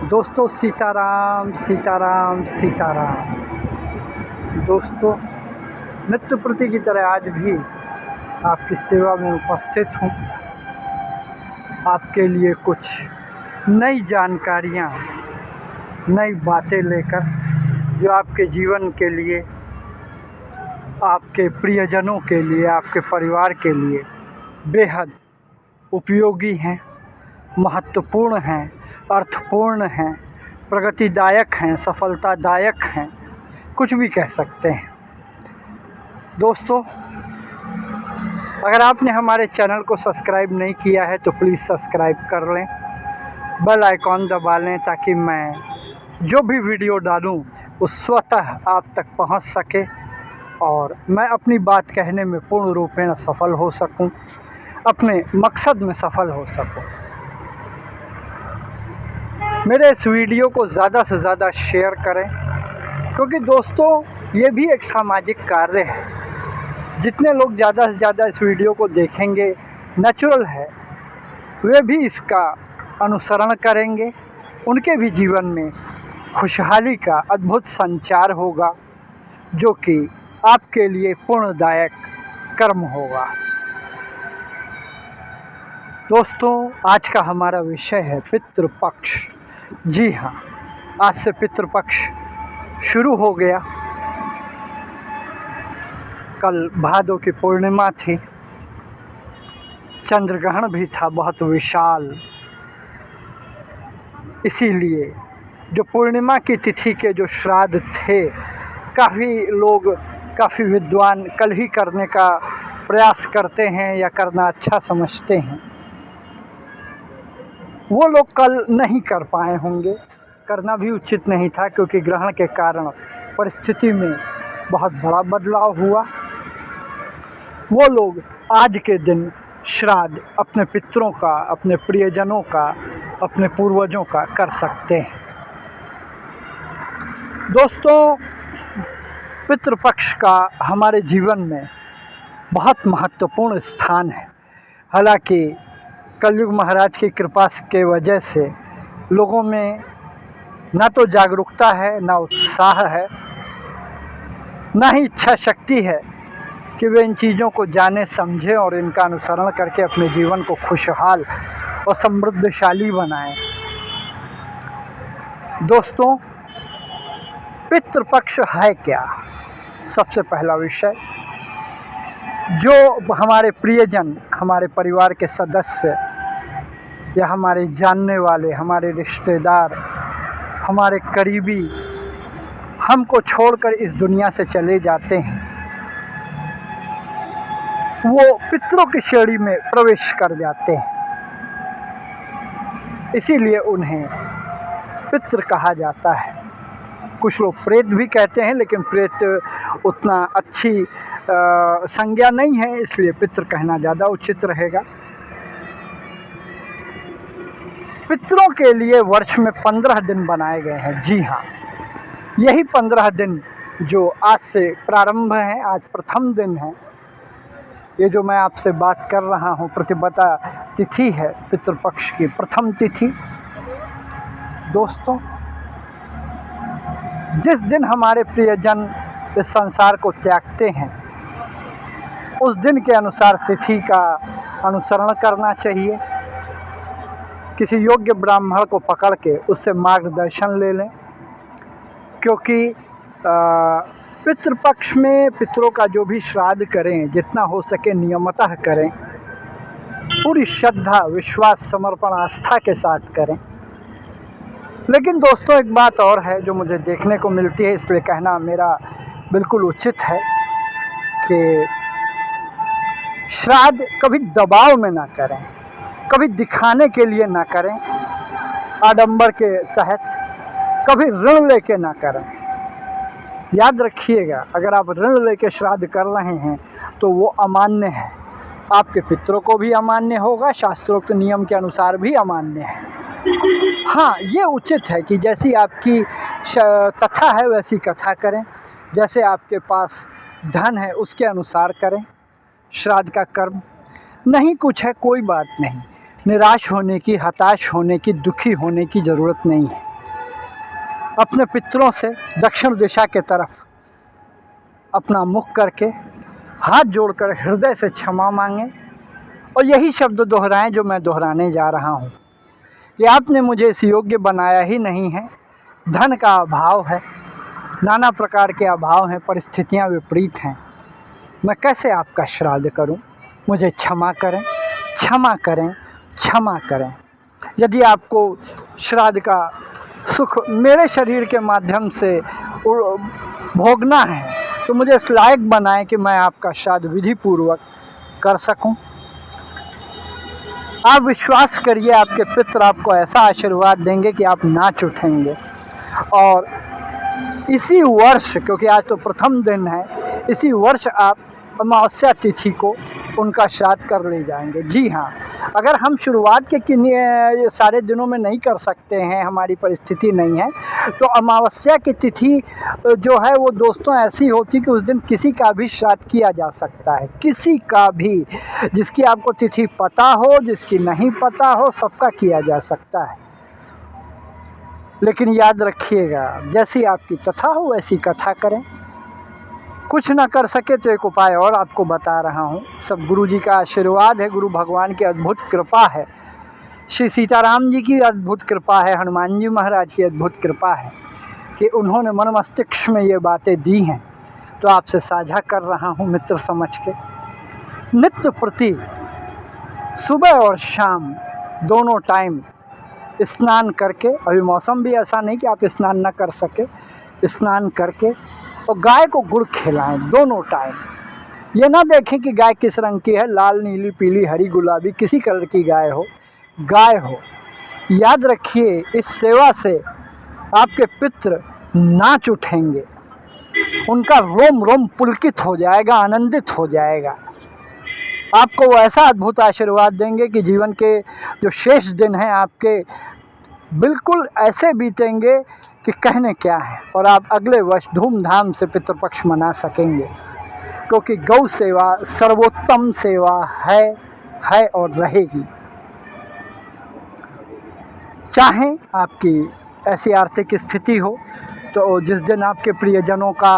दोस्तों सीताराम सीताराम सीताराम। दोस्तों नित्य प्रति की तरह आज भी आपकी सेवा में उपस्थित हूँ। आपके लिए कुछ नई जानकारियाँ, नई बातें लेकर जो आपके जीवन के लिए, आपके प्रियजनों के लिए, आपके परिवार के लिए बेहद उपयोगी हैं, महत्वपूर्ण हैं, अर्थपूर्ण हैं, प्रगतिदायक हैं, सफलतादायक हैं, कुछ भी कह सकते हैं। दोस्तों अगर आपने हमारे चैनल को सब्सक्राइब नहीं किया है तो प्लीज़ सब्सक्राइब कर लें, बेल आइकॉन दबा लें ताकि मैं जो भी वीडियो डालूं वो स्वतः आप तक पहुंच सके और मैं अपनी बात कहने में पूर्ण रूपेण सफल हो सकूं, अपने मकसद में सफल हो सकूं। मेरे इस वीडियो को ज़्यादा से ज़्यादा शेयर करें, क्योंकि दोस्तों ये भी एक सामाजिक कार्य है। जितने लोग ज़्यादा से ज़्यादा इस वीडियो को देखेंगे, नेचुरल है, वे भी इसका अनुसरण करेंगे, उनके भी जीवन में खुशहाली का अद्भुत संचार होगा, जो कि आपके लिए पुण्यदायक कर्म होगा। दोस्तों आज का हमारा विषय है पितृपक्ष। जी हाँ, आज से पितृपक्ष शुरू हो गया। कल भादों की पूर्णिमा थी, चंद्र ग्रहण भी था बहुत विशाल। इसीलिए जो पूर्णिमा की तिथि के जो श्राद्ध थे, काफ़ी लोग, काफ़ी विद्वान कल ही करने का प्रयास करते हैं या करना अच्छा समझते हैं। वो लोग कल नहीं कर पाए होंगे, करना भी उचित नहीं था, क्योंकि ग्रहण के कारण परिस्थिति में बहुत बड़ा बदलाव हुआ। वो लोग आज के दिन श्राद्ध अपने पितरों का, अपने प्रियजनों का, अपने पूर्वजों का कर सकते हैं। दोस्तों पितृपक्ष का हमारे जीवन में बहुत महत्वपूर्ण स्थान है। हालांकि कलयुग महाराज की कृपा के वजह से लोगों में ना तो जागरूकता है, ना उत्साह है, ना ही इच्छा शक्ति है कि वे इन चीज़ों को जाने, समझें और इनका अनुसरण करके अपने जीवन को खुशहाल और समृद्धशाली बनाएं। दोस्तों पितृपक्ष है क्या? सबसे पहला विषय, जो हमारे प्रियजन, हमारे परिवार के सदस्य या हमारे जानने वाले, हमारे रिश्तेदार, हमारे करीबी हमको छोड़कर इस दुनिया से चले जाते हैं, वो पितरों की श्रेणी में प्रवेश कर जाते हैं। इसीलिए उन्हें पितृ कहा जाता है। कुछ लोग प्रेत भी कहते हैं, लेकिन प्रेत उतना अच्छी संज्ञा नहीं है, इसलिए पितृ कहना ज़्यादा उचित रहेगा। पितरों के लिए वर्ष में 15 दिन बनाए गए हैं। जी हाँ, यही 15 दिन जो आज से प्रारंभ हैं, आज प्रथम दिन है। ये जो मैं आपसे बात कर रहा हूँ, प्रतिपदा तिथि है पितृपक्ष की प्रथम तिथि। दोस्तों जिस दिन हमारे प्रियजन इस संसार को त्यागते हैं, उस दिन के अनुसार तिथि का अनुसरण करना चाहिए। किसी योग्य ब्राह्मण को पकड़ के उससे मार्गदर्शन ले लें, क्योंकि पितृपक्ष में पितरों का जो भी श्राद्ध करें, जितना हो सके नियमतः करें, पूरी श्रद्धा, विश्वास, समर्पण, आस्था के साथ करें। लेकिन दोस्तों एक बात और है जो मुझे देखने को मिलती है, इसलिए कहना मेरा बिल्कुल उचित है कि श्राद्ध कभी दबाव में ना करें, कभी दिखाने के लिए ना करें, आडंबर के तहत कभी ऋण लेके ना करें। याद रखिएगा, अगर आप ऋण लेके श्राद्ध कर रहे हैं तो वो अमान्य है, आपके पितरों को भी अमान्य होगा, शास्त्रोक्त नियम के अनुसार भी अमान्य है। हाँ, ये उचित है कि जैसी आपकी कथा है वैसी कथा करें, जैसे आपके पास धन है उसके अनुसार करें श्राद्ध का कर्म। नहीं कुछ है, कोई बात नहीं, निराश होने की, हताश होने की, दुखी होने की ज़रूरत नहीं है। अपने पितरों से दक्षिण दिशा के तरफ अपना मुख करके हाथ जोड़कर हृदय से क्षमा मांगें और यही शब्द दोहराएं जो मैं दोहराने जा रहा हूँ कि आपने मुझे इस योग्य बनाया ही नहीं है, धन का अभाव है, नाना प्रकार के अभाव हैं, परिस्थितियाँ विपरीत हैं, मैं कैसे आपका श्राद्ध करूं? मुझे क्षमा करें, क्षमा करें, क्षमा करें। यदि आपको श्राद्ध का सुख मेरे शरीर के माध्यम से भोगना है तो मुझे इस लायक बनाएं कि मैं आपका श्राद्ध विधि पूर्वक कर सकूं। आप विश्वास करिए, आपके पितर आपको ऐसा आशीर्वाद देंगे कि आप नाच उठेंगे। और इसी वर्ष, क्योंकि आज तो प्रथम दिन है, इसी वर्ष आप अमावस्या तिथि को उनका श्राद्ध कर ले जाएंगे। जी हाँ, अगर हम शुरुआत के किन्हीं सारे दिनों में नहीं कर सकते हैं, हमारी परिस्थिति नहीं है, तो अमावस्या की तिथि जो है वो दोस्तों ऐसी होती कि उस दिन किसी का भी श्राद्ध किया जा सकता है, किसी का भी, जिसकी आपको तिथि पता हो, जिसकी नहीं पता हो, सबका किया जा सकता है। लेकिन याद रखिएगा, जैसी आपकी कथा हो वैसी कथा करें। कुछ ना कर सके तो एक उपाय और आपको बता रहा हूँ। सब गुरु जी का आशीर्वाद है, गुरु भगवान की अद्भुत कृपा है, श्री सीताराम जी की अद्भुत कृपा है, हनुमान जी महाराज की अद्भुत कृपा है कि उन्होंने मन मस्तिष्क में ये बातें दी हैं, तो आपसे साझा कर रहा हूँ मित्र समझ के। नित्य प्रति सुबह और शाम दोनों टाइम स्नान करके, अभी मौसम भी ऐसा नहीं कि आप स्नान ना कर सके, स्नान करके और गाय को गुड़ खिलाएं दोनों टाइम। ये ना देखें कि गाय किस रंग की है, लाल, नीली, पीली, हरी, गुलाबी, किसी कलर की गाय हो, गाय हो। याद रखिए, इस सेवा से आपके पितृ नाच उठेंगे, उनका रोम रोम पुलकित हो जाएगा, आनंदित हो जाएगा। आपको वो ऐसा अद्भुत आशीर्वाद देंगे कि जीवन के जो शेष दिन हैं आपके बिल्कुल ऐसे बीतेंगे कि कहने क्या है, और आप अगले वर्ष धूमधाम से पितृपक्ष मना सकेंगे, क्योंकि गौ सेवा सर्वोत्तम सेवा है और रहेगी। चाहे आपकी ऐसी आर्थिक स्थिति हो तो जिस दिन आपके प्रियजनों का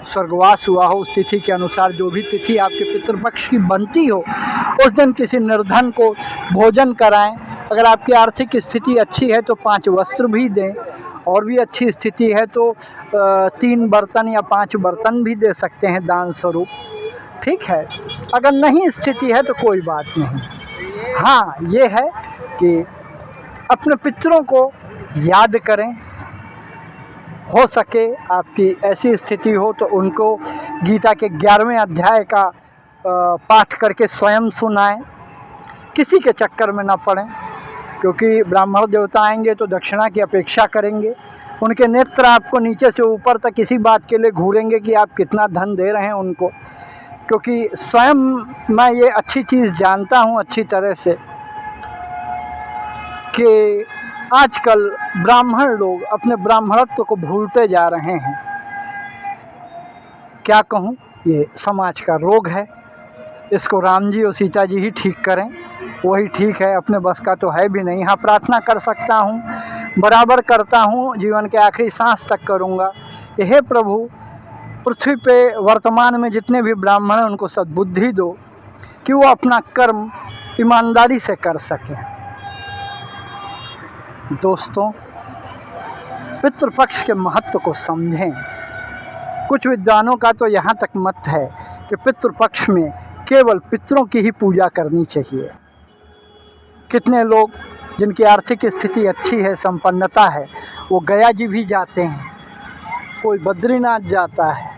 स्वर्गवास हुआ हो, उस तिथि के अनुसार जो भी तिथि आपके पितृपक्ष की बनती हो, उस दिन किसी निर्धन को भोजन कराएं। अगर आपकी आर्थिक स्थिति अच्छी है तो 5 वस्त्र भी दें, और भी अच्छी स्थिति है तो 3 बर्तन या 5 बर्तन भी दे सकते हैं दान स्वरूप, ठीक है। अगर नहीं स्थिति है तो कोई बात नहीं। हाँ, ये है कि अपने पितरों को याद करें, हो सके आपकी ऐसी स्थिति हो तो उनको गीता के 11वें अध्याय का पाठ करके स्वयं सुनाएं। किसी के चक्कर में ना पड़ें, क्योंकि ब्राह्मण देवता आएंगे तो दक्षिणा की अपेक्षा करेंगे। उनके नेत्र आपको नीचे से ऊपर तक इसी बात के लिए घूरेंगे कि आप कितना धन दे रहे हैं उनको, क्योंकि स्वयं मैं ये अच्छी चीज़ जानता हूँ अच्छी तरह से कि आजकल ब्राह्मण लोग अपने ब्राह्मणत्व को भूलते जा रहे हैं। क्या कहूँ, ये समाज का रोग है, इसको राम जी और सीता जी ही ठीक करें, वही ठीक है, अपने बस का तो है भी नहीं। हाँ, प्रार्थना कर सकता हूँ, बराबर करता हूँ, जीवन के आखिरी सांस तक करूँगा, हे प्रभु पृथ्वी पे वर्तमान में जितने भी ब्राह्मण हैं उनको सद्बुद्धि दो कि वो अपना कर्म ईमानदारी से कर सकें। दोस्तों, पितृपक्ष के महत्व को समझें। कुछ विद्वानों का तो यहाँ तक मत है कि पितृपक्ष में केवल पितरों की ही पूजा करनी चाहिए। कितने लोग जिनकी आर्थिक स्थिति अच्छी है, संपन्नता है, वो गया जी भी जाते हैं, कोई बद्रीनाथ जाता है,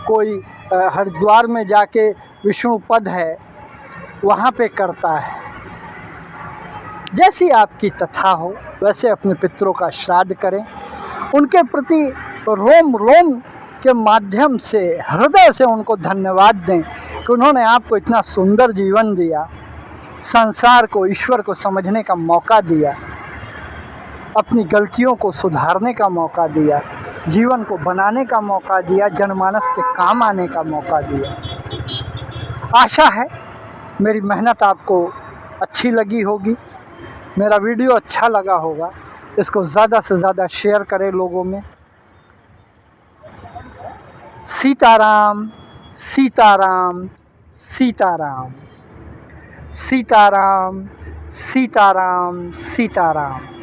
कोई हरिद्वार में जाके विष्णु पद है वहाँ पे करता है। जैसी आपकी तथा हो वैसे अपने पितरों का श्राद्ध करें, उनके प्रति रोम रोम के माध्यम से, हृदय से उनको धन्यवाद दें कि उन्होंने आपको इतना सुंदर जीवन दिया, संसार को, ईश्वर को समझने का मौका दिया, अपनी गलतियों को सुधारने का मौका दिया, जीवन को बनाने का मौका दिया, जनमानस के काम आने का मौका दिया। आशा है मेरी मेहनत आपको अच्छी लगी होगी, मेरा वीडियो अच्छा लगा होगा। इसको ज़्यादा से ज़्यादा शेयर करें लोगों में। सीताराम सीताराम सीताराम सीताराम सीताराम सीताराम।